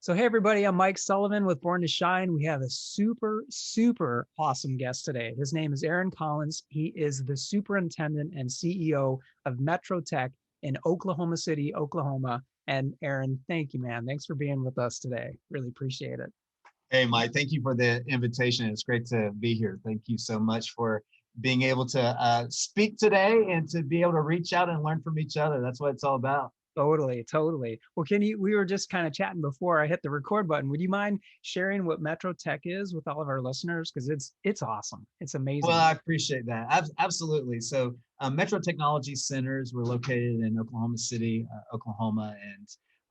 So, hey, everybody, I'm Mike Sullivan with Born to Shine. We have a super awesome guest today. His name is Aaron Collins. He is the superintendent and CEO of Metro Tech in Oklahoma City, Oklahoma. And Aaron, thank you, man. Thanks for being with us today. Really appreciate it. Hey, Mike, thank you for the invitation. It's great to be here. Thank you so much for being able to speak today and to be able to reach out and learn from each other. That's what it's all about. Totally. Well, we were just kind of chatting before I hit the record button. Would you mind sharing what Metro Tech is with all of our listeners? Because it's awesome. It's Well, amazing. I appreciate that. Absolutely. So, Metro Technology Centers, we're located in Oklahoma City, Oklahoma,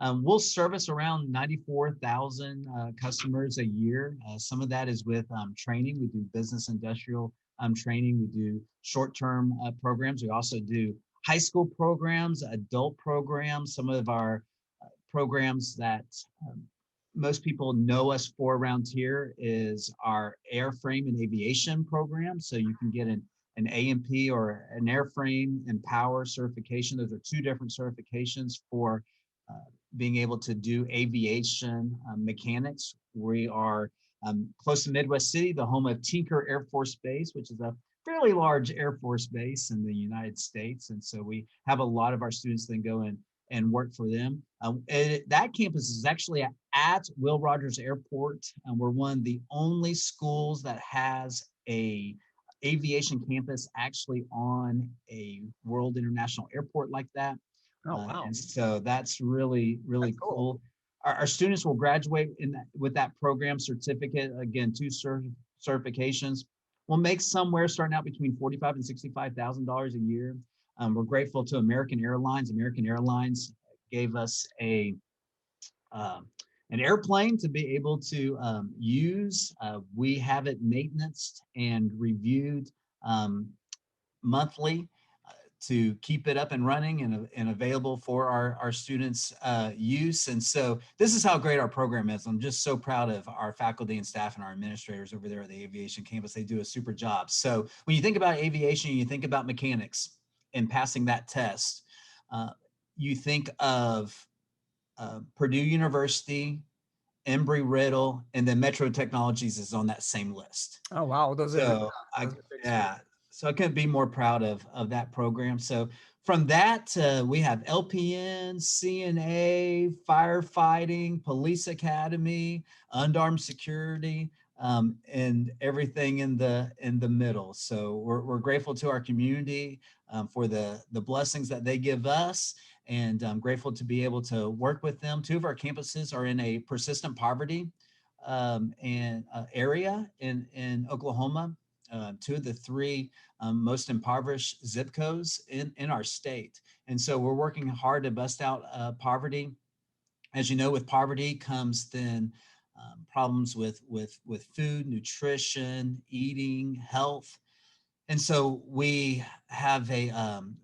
and we'll service around 94,000 customers a year. Some of that is with training. We do business industrial training. We do short-term programs. We also do high school programs, adult programs. Some of our programs that most people know us for around here is our airframe and aviation program. So you can get an A&P or an airframe and power certification. Those are two different certifications for being able to do aviation mechanics. We are close to Midwest City, the home of Tinker Air Force Base, which is a fairly large Air Force base in the United States. And so we have a lot of our students then go in and work for them. That campus is actually at Will Rogers Airport. And we're one of the only schools that has a aviation campus actually on a World International Airport like that. Oh, wow. And so that's really That's cool. cool. Our students will graduate with that program certificate. Again, two certifications. We'll make somewhere starting out between $45,000 and $65,000 a year. We're grateful to American Airlines. American Airlines gave us um, an airplane to be able to use. We have it maintenanced and reviewed monthly to keep it up and running and available for our students' use. And so this is how great our program is. I'm just so proud of our faculty and staff and our administrators over there at the aviation campus. They do a super job. So when you think about aviation, you think about mechanics and passing that test. You think of Purdue University, Embry-Riddle, and then Metro Technologies is on that same list. Oh, wow. So Those are big schools. yeah, so I couldn't be more proud of that program. So from that, we have LPN, CNA, firefighting, police academy, unarmed security, and everything in the middle. So we're grateful to our community for the blessings that they give us, and I'm grateful to be able to work with them. Two of our campuses are in a persistent poverty and area in Oklahoma. Two of the three most impoverished zip codes in our state. And so we're working hard to bust out poverty. As you know, with poverty comes then problems with food, nutrition, eating, health. And so we have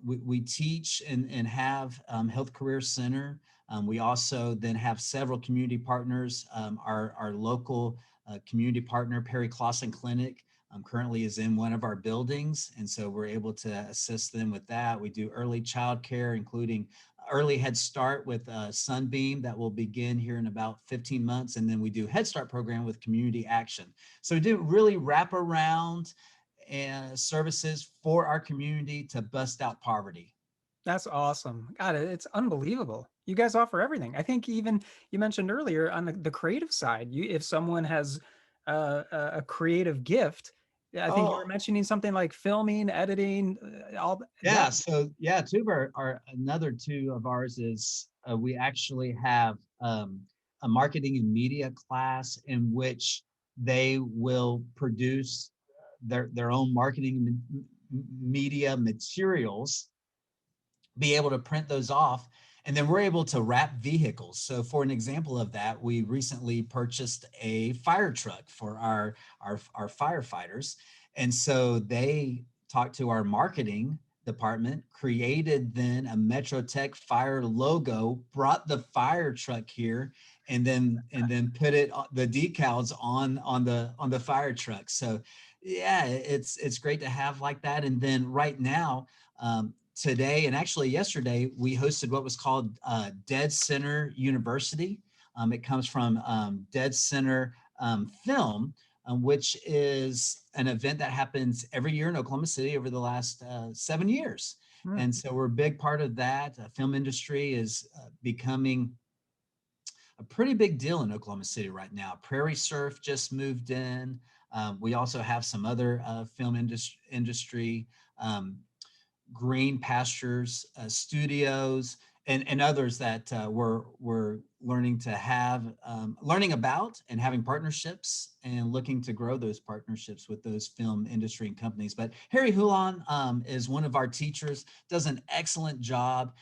we teach and have Health Career Center. We also then have several community partners. Our local community partner, Perry Clausen Clinic, currently is in one of our buildings. And so we're able to assist them with that. We do early child care, including early Head Start with Sunbeam that will begin here in about 15 months. And then we do Head Start program with Community Action. So we do really wrap around and services for our community to bust out poverty. That's awesome. God, it's unbelievable. You guys offer everything. I think even you mentioned earlier on the creative side, if someone has a creative gift, I think you were Oh, mentioning something like filming, editing, all that. yeah. So yeah, two of our another two of ours is we actually have a marketing and media class in which they will produce their own marketing media materials, be able to print those off, and then we're able to wrap vehicles. So for an example of that, we recently purchased a fire truck for our firefighters. And so they talked to our marketing department, created then a Metro Tech fire logo, brought the fire truck here, and then put it the decals on the fire truck. So yeah, it's great to have like that. And then right now, today and actually yesterday, we hosted what was called Dead Center University. It comes from Dead Center Film, which is an event that happens every year in Oklahoma City over the last 7 years. Hmm. And so we're a big part of that. Film industry is becoming a pretty big deal in Oklahoma City right now. Prairie Surf just moved in. We also have some other film industry, green pastures, studios, and others that we're learning to have, learning about and having partnerships and looking to grow those partnerships with those film industry and companies. But Harry Hulan is one of our teachers, does an excellent job,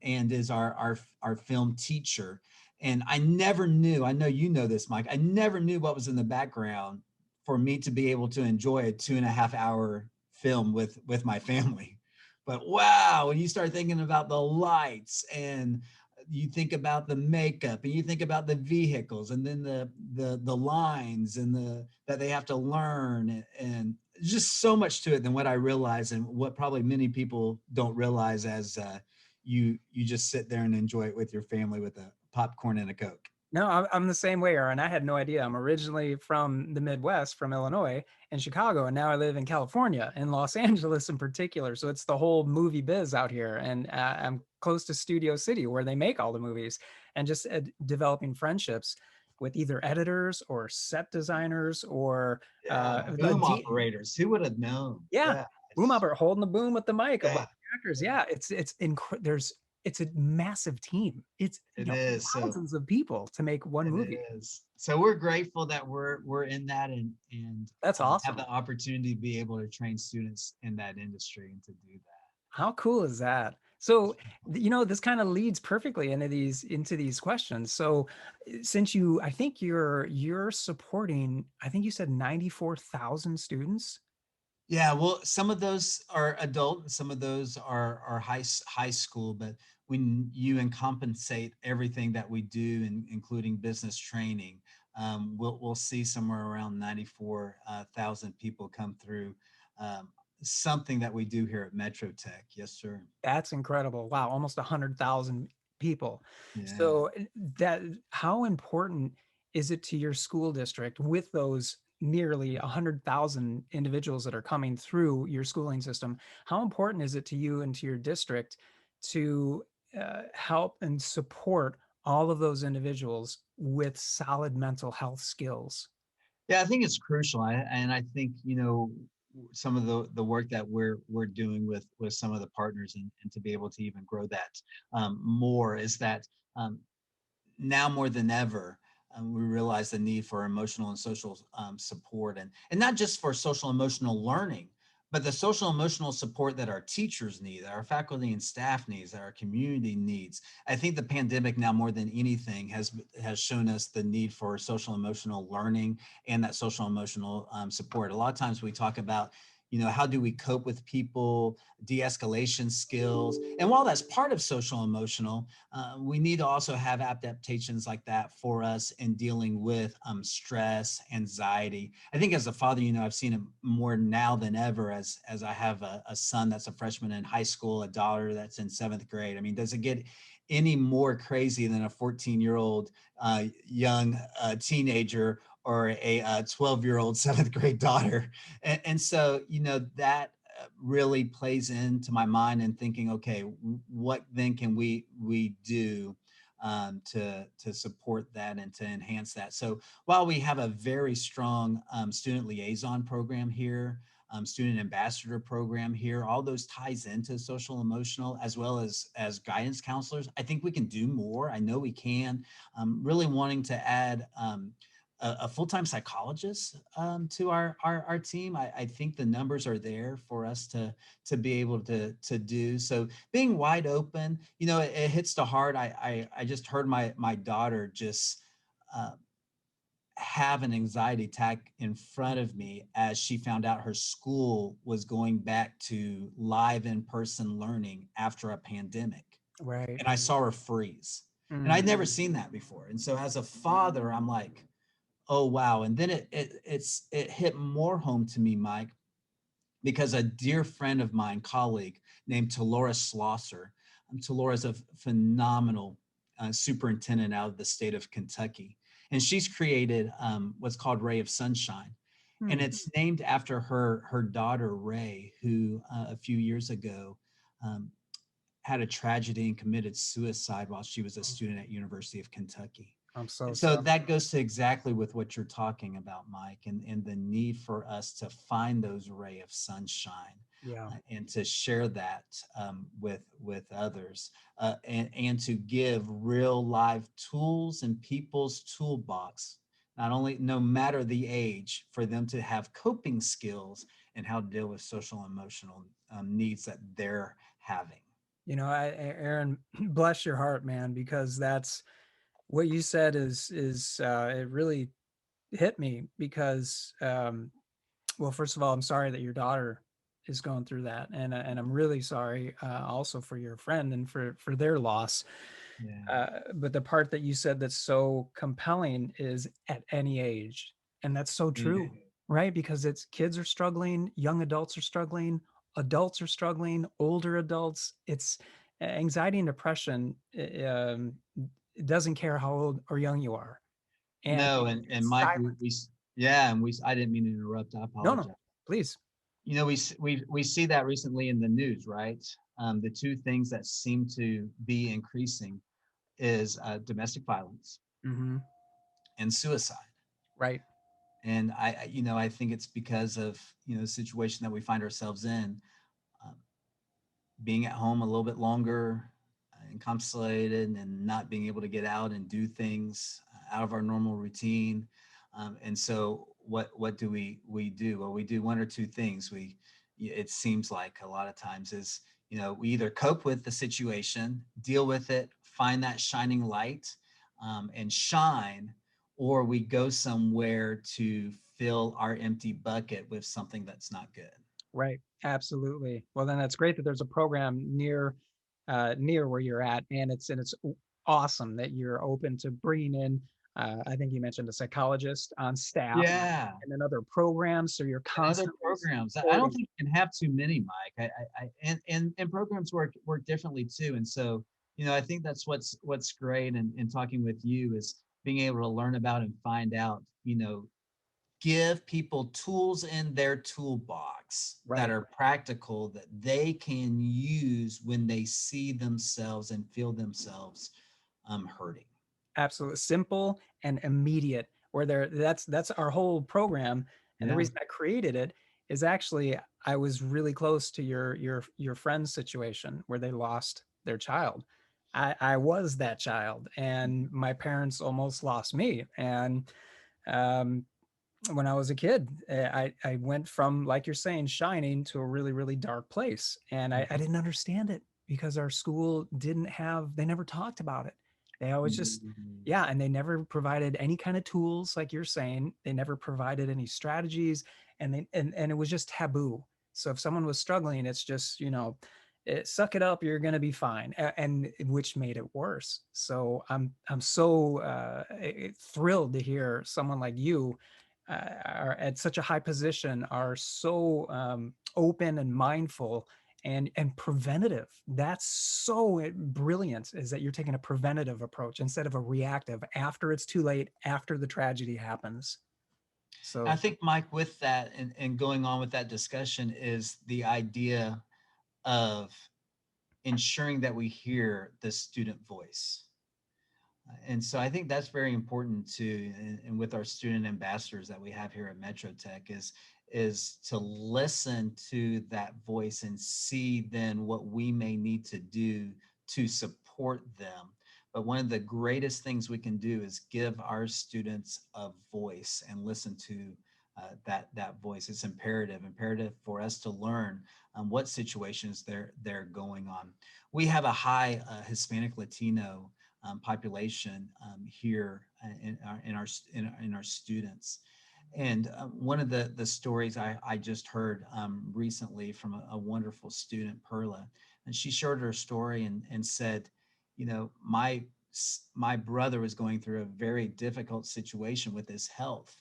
and is our film teacher. And I never knew, I know you know this, Mike, I never knew what was in the background for me to be able to enjoy a 2.5 hour film with my family. But wow, when you start thinking about the lights and you think about the makeup and you think about the vehicles and then the lines and the that they have to learn, and just so much to it than what I realize and what probably many people don't realize as you just sit there and enjoy it with your family with a popcorn and a Coke. No, I'm the same way, Aaron. I had no idea. I'm originally from the Midwest, from Illinois and Chicago, and now I live in California, in Los Angeles in particular. So it's the whole movie biz out here, and I'm close to Studio City, where they make all the movies, and just developing friendships with either editors or set designers or Yeah, the boom operators. Who would have known? yeah, Yeah, boom operator holding the boom with the mic, a bunch yeah, of actors. Yeah, there's it's a massive team. It's it is. So thousands of people to make one it movie. is. So we're grateful that we're in that and That's have awesome. the opportunity to be able to train students in that industry and to do that. How cool is that? So, this kind of leads perfectly into these questions. So, since I think you're supporting, I think you said 94,000 students. Yeah, well, some of those are adult, and some of those are high school. But when you compensate everything that we do, including business training, we'll see somewhere around 94,000 people come through. Um, Something that we do here at Metro Tech. Yes, sir. That's incredible. Wow, almost 100,000 people. Yeah. So, that how important is it to your school district with those nearly 100,000 individuals that are coming through your schooling system? How important is it to you and to your district to help and support all of those individuals with solid mental health skills? Yeah, I think it's crucial. And I think, some of the work that we're doing with some of the partners and to be able to even grow that more is that um, now more than ever, we realize the need for emotional and social support, and not just for social emotional learning, but the social emotional support that our teachers need, that our faculty and staff needs, that our community needs. I think the pandemic now more than anything has shown us the need for social emotional learning and that social emotional support. A lot of times we talk about, how do we cope with people, de-escalation skills, and while that's part of social emotional, we need to also have adaptations like that for us in dealing with stress, anxiety. I think as a father, I've seen it more now than ever as I have a son that's a freshman in high school, a daughter that's in seventh grade. I mean, does it get any more crazy than a 14-year-old young teenager or a 12-year-old seventh grade daughter? And so, that really plays into my mind and thinking, okay, what then can we do to support that and to enhance that? So while we have a very strong student liaison program here, student ambassador program here, all those ties into social emotional as well as guidance counselors. I think we can do more. I know we can. Really wanting to add a full-time psychologist to our team. I think the numbers are there for us to be able to do. So being wide open, it hits the heart. I just heard my daughter just uh, have an anxiety attack in front of me as she found out her school was going back to live in-person learning after a pandemic. Right. And I saw her freeze. And Mm, I'd never seen that before. And so as a father, I'm like, oh wow. And then it hit more home to me, Mike, because a dear friend of mine, colleague named Talora Schlosser, Talora is a phenomenal superintendent out of the state of Kentucky. And she's created what's called Ray of Sunshine. And Hmm. it's named after her daughter, Ray, who a few years ago um, had a tragedy and committed suicide while she was a student at University of Kentucky. I'm so And so sorry. that goes to exactly with what you're talking about, Mike, and the need for us to find those ray of sunshine Yeah. and to share that with others and to give real live tools in people's toolbox, not only no matter the age, for them to have coping skills and how to deal with social and emotional needs that they're having. Aaron, bless your heart, man, because that's what you said it really hit me because well, first of all, I'm sorry that your daughter is going through that, and I'm really sorry also for your friend and for their loss. Yeah. But the part that you said that's so compelling is at any age, and that's so Yeah. true, right? Because it's kids are struggling, young adults are struggling, older adults. It's anxiety and depression. It doesn't care how old or young you are, and No, and it's Mike, silent. yeah, and I didn't mean to interrupt. I No, no, apologize. please. You know, we see that recently in the news, right? The two things that seem to be increasing is domestic violence Hmm. and suicide. Right. And I think it's because of the situation that we find ourselves in, um, being at home a little bit longer, encapsulated, and not being able to get out and do things out of our normal routine. And so, what do we do? Well, we do one or two things. It seems like a lot of times is we either cope with the situation, deal with it, find that shining light, and shine, or we go somewhere to fill our empty bucket with something that's not good. Right. Absolutely. Well, then that's great that there's a program near where you're at, and it's awesome that you're open to bringing in. I think you mentioned a psychologist on staff Yeah. and then other programs, so you're And other constantly programs. I don't supporting. think you can have too many, Mike. And programs work differently too. And so, I think that's what's great in talking with you is being able to learn about and find out, give people tools in their toolbox that Right. are practical that they can use when they see themselves and feel themselves hurting. Absolutely simple and immediate. Where there, that's our whole program, and the Yeah. reason I created it is actually I was really close to your friend's situation where they lost their child. I was that child, and my parents almost lost me. And um, when I was a kid, I went from, like you're saying, shining to a really, really dark place. And I didn't understand it because our school didn't have, they never talked about it. They always just, Mhm. yeah. And they never provided any kind of tools, like you're saying. They never provided any strategies, and it was just taboo. So if someone was struggling, it's just, suck it up, you're going to be fine. And which made it worse. So I'm so thrilled to hear someone like you are at such a high position are so open and mindful and preventative. That's so brilliant, is that you're taking a preventative approach instead of a reactive after it's too late, after the tragedy happens. I So think, Mike, with that and going on with that discussion is the idea of ensuring that we hear the student voice. And so I think that's very important too. And with our student ambassadors that we have here at Metro Tech is to listen to that voice and see then what we may need to do to support them. But one of the greatest things we can do is give our students a voice and listen to that voice. It's imperative for us to learn what situations they're going on. We have a high Hispanic Latino population here in our students. And one of the stories I just heard recently from a wonderful student, Perla, and she shared her story and said, my brother was going through a very difficult situation with his health,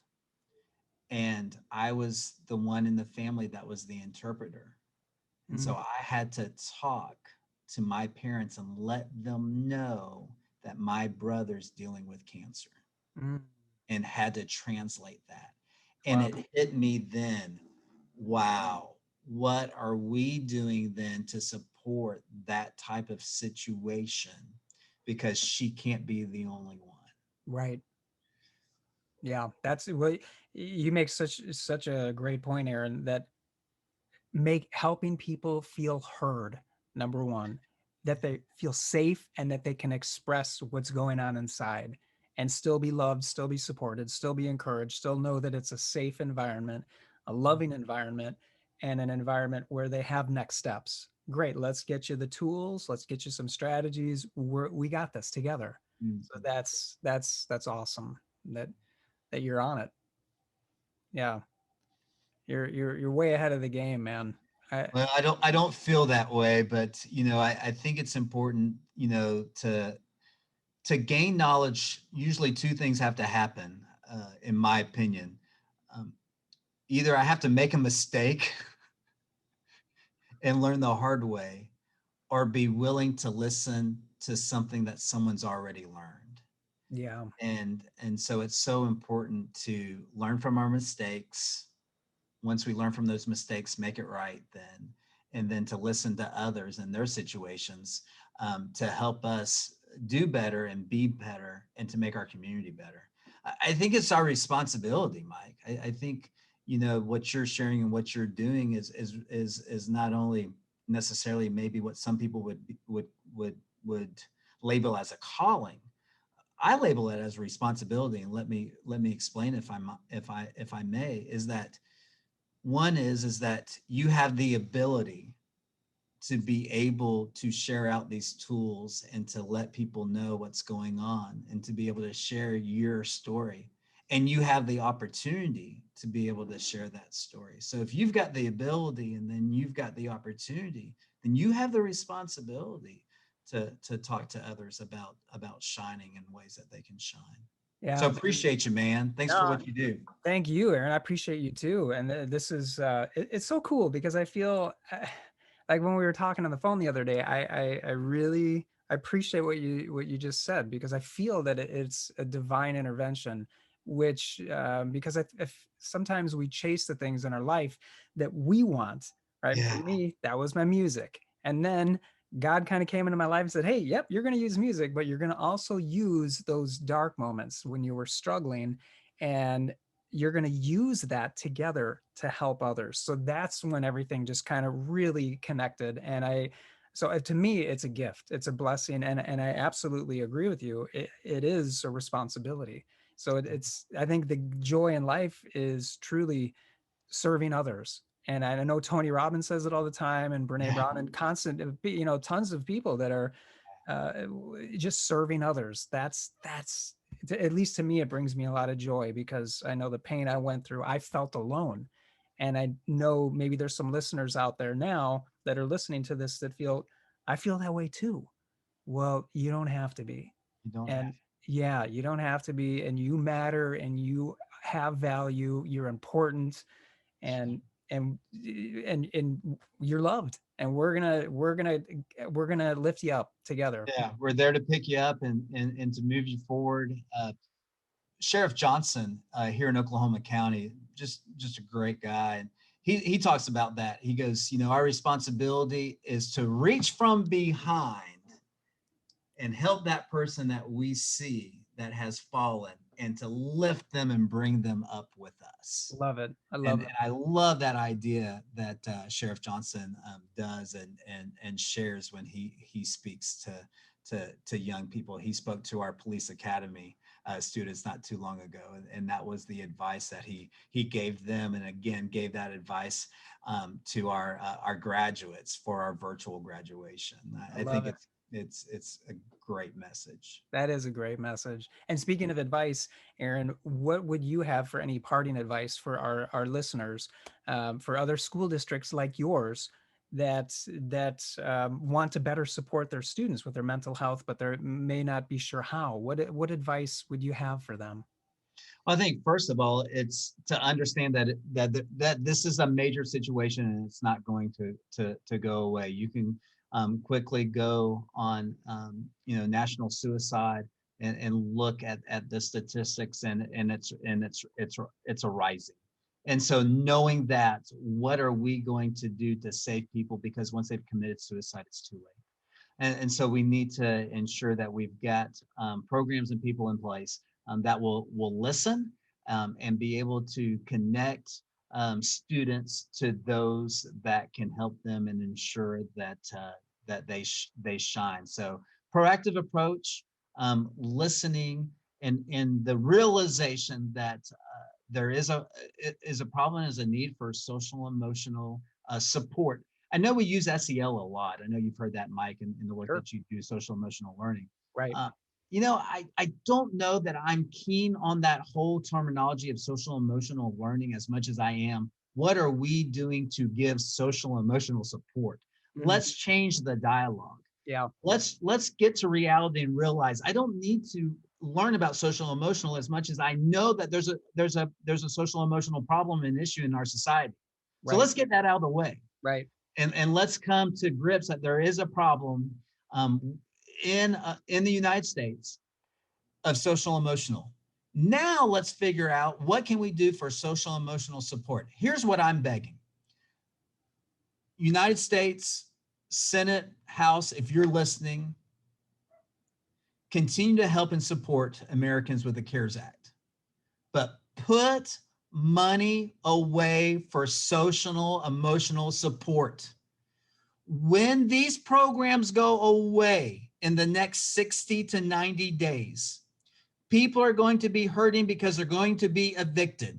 and I was the one in the family that was the interpreter. And mm, so I had to talk to my parents and let them know that my brother's dealing with cancer, Mm, and had to translate that. And wow. it hit me then, wow, what are we doing then to support that type of situation? Because she can't be the only one. Right. Yeah. That's what you make such a great point, Aaron, that make helping people feel heard, number one, that they feel safe and that they can express what's going on inside and still be loved, still be supported, still be encouraged, still know that it's a safe environment, a loving environment, and an environment where they have next steps. Great, let's get you the tools, let's get you some strategies. We got this together. So Mhm. that's awesome that you're on it. Yeah, you're way ahead of the game, man. I, Well, I don't feel that way, but I think it's important, to gain knowledge. Usually, two things have to happen, in my opinion. Um, Either I have to make a mistake and learn the hard way, or be willing to listen to something that someone's already learned. yeah. And so it's so important to learn from our mistakes. Once we learn from those mistakes, make it right then, and then to listen to others and their situations, to help us do better and be better and to make our community better. I think it's our responsibility, Mike. I think what you're sharing and what you're doing is not only necessarily maybe what some people would label as a calling. I label it as a responsibility, and let me explain, if I may, is that one is that you have the ability to be able to share out these tools and to let people know what's going on and to be able to share your story. And you have the opportunity to be able to share that story. So if you've got the ability and then you've got the opportunity, then you have the responsibility to talk to others about shining in ways that they can shine. So Yeah. appreciate you, man. Thanks for No, what you do. thank you, Aaron. I appreciate you too. And this is it's so cool because I feel like when we were talking on the phone the other day, I really I appreciate what you just said because I feel that it's a divine intervention, which because if sometimes we chase the things in our life that we want, right? For Yeah. me, that was my music, and then God kind of came into my life and said, "Hey, yep, you're going to use music, but you're going to also use those dark moments when you were struggling." And you're going to use that together to help others. So that's when everything just kind of really connected. And to me, it's a gift, it's a blessing. And I absolutely agree with you. It is a responsibility. So I think the joy in life is truly serving others. And I know Tony Robbins says it all the time, and Brene Yeah. Brown, and tons of people that are uh, just serving others. That's at least to me, it brings me a lot of joy because I know the pain I went through. I felt alone, and I know maybe there's some listeners out there now that are listening to this that feel I feel that way too. Well, you don't have to be, You don't have. and yeah, you don't have to be, and you matter, and you have value. You're important, and and and you're loved, and we're gonna lift you up together. Yeah, we're there to pick you up and to move you forward. Sheriff Johnson, here in Oklahoma County, just a great guy. And he talks about that. He goes, our responsibility is to reach from behind and help that person that we see that has fallen, and to lift them and bring them up with us. Love it. I and, love and it. I love that idea that Sheriff Johnson does and shares when he speaks to young people. He spoke to our police academy students not too long ago, and that was the advice that he gave them, and again gave that advice to our graduates for our virtual graduation. I I love think it. it's a great message. That is a great message. And speaking of advice, Aaron, what would you have for any parting advice for our listeners, for other school districts like yours that want to better support their students with their mental health, but they may not be sure how? What advice would you have for them? I think first of all, it's to understand that this is a major situation and it's not going to go away. You can quickly go on, national suicide and look at the statistics, and it's a rising. And so knowing that, what are we going to do to save people? Because once they've committed suicide, it's too late. And so we need to ensure that we've got programs and people in place that will listen and be able to connect students to those that can help them and ensure that they shine. So proactive approach, listening, and the realization that there is a problem, is a need for social emotional support. I know we use SEL a lot. I know you've heard that, Mike, in the work Sure. that you do, social emotional learning. Right. Uh, I don't know that I'm keen on that whole terminology of social emotional learning as much as I am. What are we doing to give social emotional support? Mm, Let's change the dialogue. yeah. Let's get to reality and realize I don't need to learn about social emotional as much as I know that there's a social emotional problem and issue in our society. So Right. let's get that out of the way, Right. and let's come to grips that there is a problem um, in the United States of social emotional. Now let's figure out what can we do for social emotional support. Here's what I'm begging. United States Senate, House, if you're listening, continue to help and support Americans with the CARES Act, but put money away for social emotional support. When these programs go away in the next 60 to 90 days, people are going to be hurting because they're going to be evicted.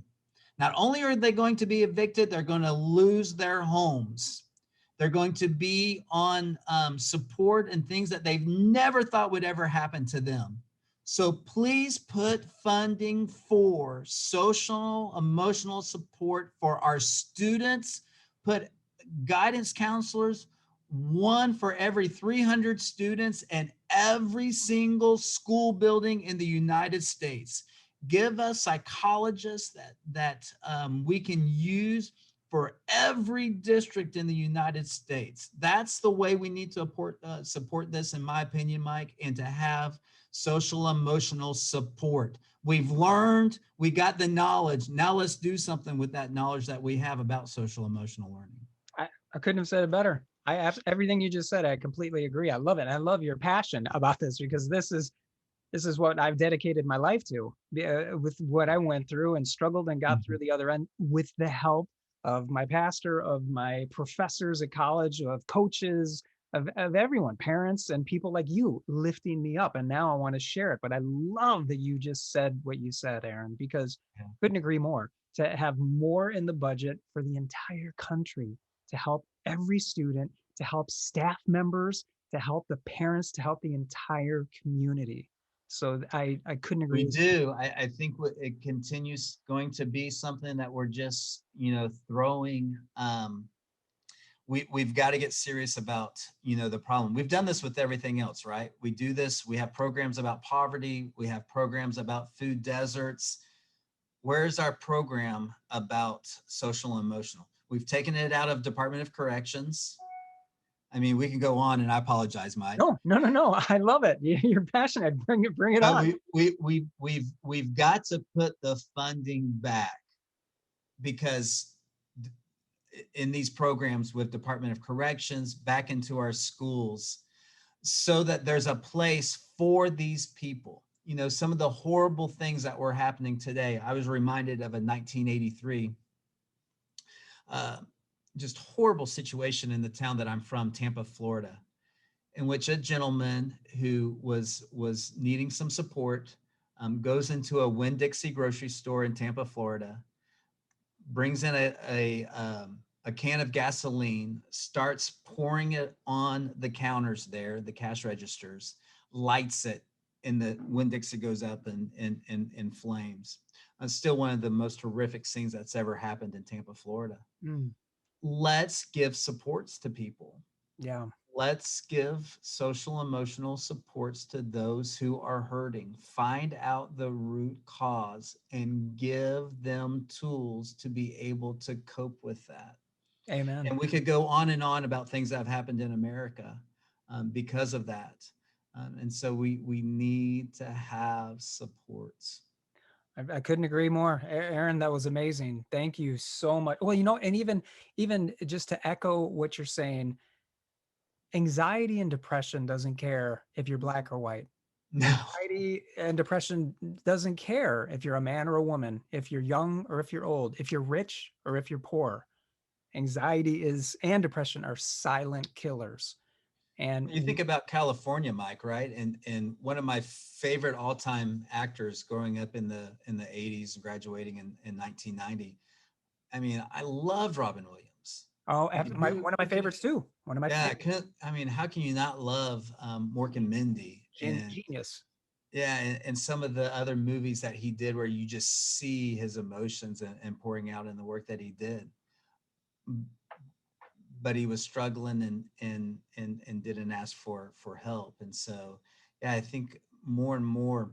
Not only are they going to be evicted, they're going to lose their homes. They're going to be on support and things that they've never thought would ever happen to them. So please put funding for social emotional support for our students. Put guidance counselors, one for every 300 students and every single school building in the United States. Give us psychologists that we can use for every district in the United States. That's the way we need to support this, in my opinion, Mike, and to have social emotional support. We've learned, we got the knowledge. Now let's do something with that knowledge that we have about social emotional learning. I couldn't have said it better. Everything you just said, I completely agree. I love it. I love your passion about this because this is what I've dedicated my life to, with what I went through and struggled and got through Mhm. the other end with the help of my pastor, of my professors at college, of coaches, of everyone, parents and people like you lifting me up. And now I want to share it. But I love that you just said what you said, Aaron, because Yeah. couldn't agree more. To have more in the budget for the entire country, to help every student, to help staff members, to help the parents, to help the entire community. So I couldn't agree We with do. I think it continues going to be something that we're just, throwing. We've got to get serious about, the problem. We've done this with everything else, right? We do this. We have programs about poverty. We have programs about food deserts. Where's our program about social and emotional? We've taken it out of Department of Corrections. I mean, we can go on, and I apologize, Mike. no, no, no, no. I love it. You're passionate. Bring it But on. we've got to put the funding back, because in these programs with Department of Corrections back into our schools, so that there's a place for these people. Some of the horrible things that were happening today. I was reminded of a 1983 uh, just horrible situation in the town that I'm from, Tampa, Florida, in which a gentleman who was needing some support goes into a Winn-Dixie grocery store in Tampa, Florida, brings in a can of gasoline, starts pouring it on the counters there, the cash registers, lights it, and the Winn-Dixie goes up in flames. It's still one of the most horrific scenes that's ever happened in Tampa, Florida. Mm, Let's give supports to people. yeah. Let's give social emotional supports to those who are hurting. Find out the root cause and give them tools to be able to cope with that. Amen. And we could go on and on about things that have happened in America because of that. And so we need to have supports. I couldn't agree more. Aaron, that was amazing. Thank you so much. Well, and even just to echo what you're saying, anxiety and depression doesn't care if you're black or white. No. Anxiety and depression doesn't care if you're a man or a woman, if you're young or if you're old, if you're rich or if you're poor. Anxiety is and depression are silent killers. And You think about California, Mike, right? And one of my favorite all-time actors growing up in the 80s, graduating in 1990. I mean, I loved Robin Williams. oh, I mean, one of my favorites too. One of my yeah, favorites. I mean, how can you not love Mork and Mindy and Genius. yeah, and some of the other movies that he did where you just see his emotions and pouring out in the work that he did. But he was struggling and didn't ask for help. And so, yeah, I think more and more,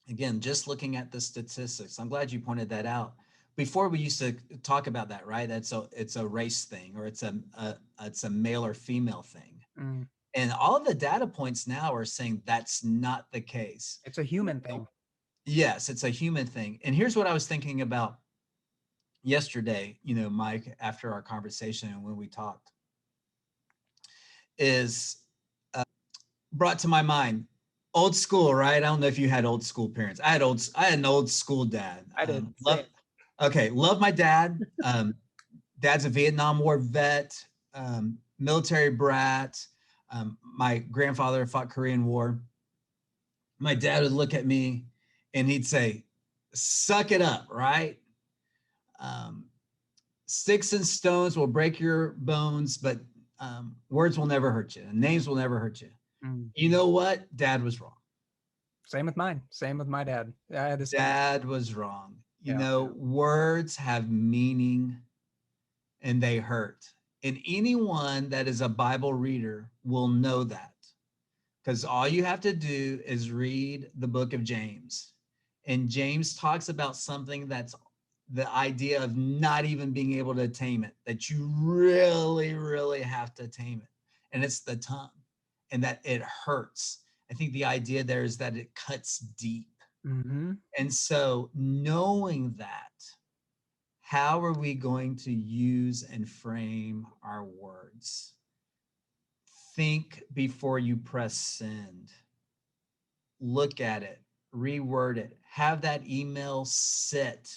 again, just looking at the statistics, I'm glad you pointed that out. Before we used to talk about that, right? It's a race thing, or it's a male or female thing. Mm, And all of the data points now are saying that's not the case. it's a human thing. Yes, it's a human thing. And here's what I was thinking about yesterday, Mike, after our conversation and when we talked, is brought to my mind old school, right? I don't know if you had old school parents. I had an old school dad. I did. Love, Same. okay, love my dad. Dad's a Vietnam War vet, military brat. My grandfather fought Korean War. My dad would look at me and he'd say, "Suck it up, right? Um, Sticks and stones will break your bones, but words will never hurt you. And names will never hurt you." Mm. You know what? Dad was wrong. Same with mine. Same with my dad. I had the same. Dad was wrong. Yeah. Words have meaning and they hurt. And anyone that is a Bible reader will know that because all you have to do is read the book of James. And James talks about something that's the idea of not even being able to tame it, that you really, really have to tame it. And it's the tongue and that it hurts. I think the idea there is that it cuts deep. Mm-hmm. And so, knowing that, how are we going to use and frame our words? Think before you press send. Look at it, reword it, have that email sit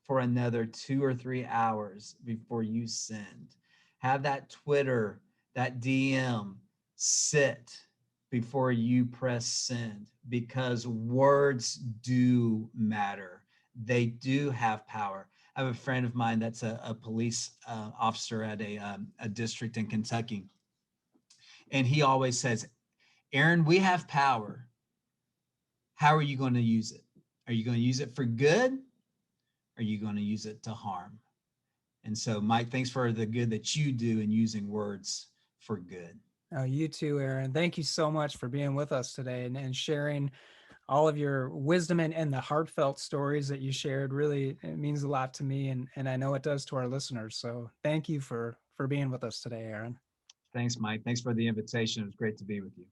for another 2 or 3 hours before you send. Have that Twitter, that DM sit before you press send because words do matter. They do have power. I have a friend of mine that's a police officer at a district in Kentucky. And he always says, "Aaron, we have power. How are you going to use it? Are you going to use it for good? Or are you going to use it to harm?" And so, Mike, thanks for the good that you do in using words for good. Oh, you too, Aaron. Thank you so much for being with us today and sharing all of your wisdom and the heartfelt stories that you shared. Really, it means a lot to me, and I know it does to our listeners. So thank you for being with us today, Aaron. Thanks, Mike. Thanks for the invitation. It was great to be with you.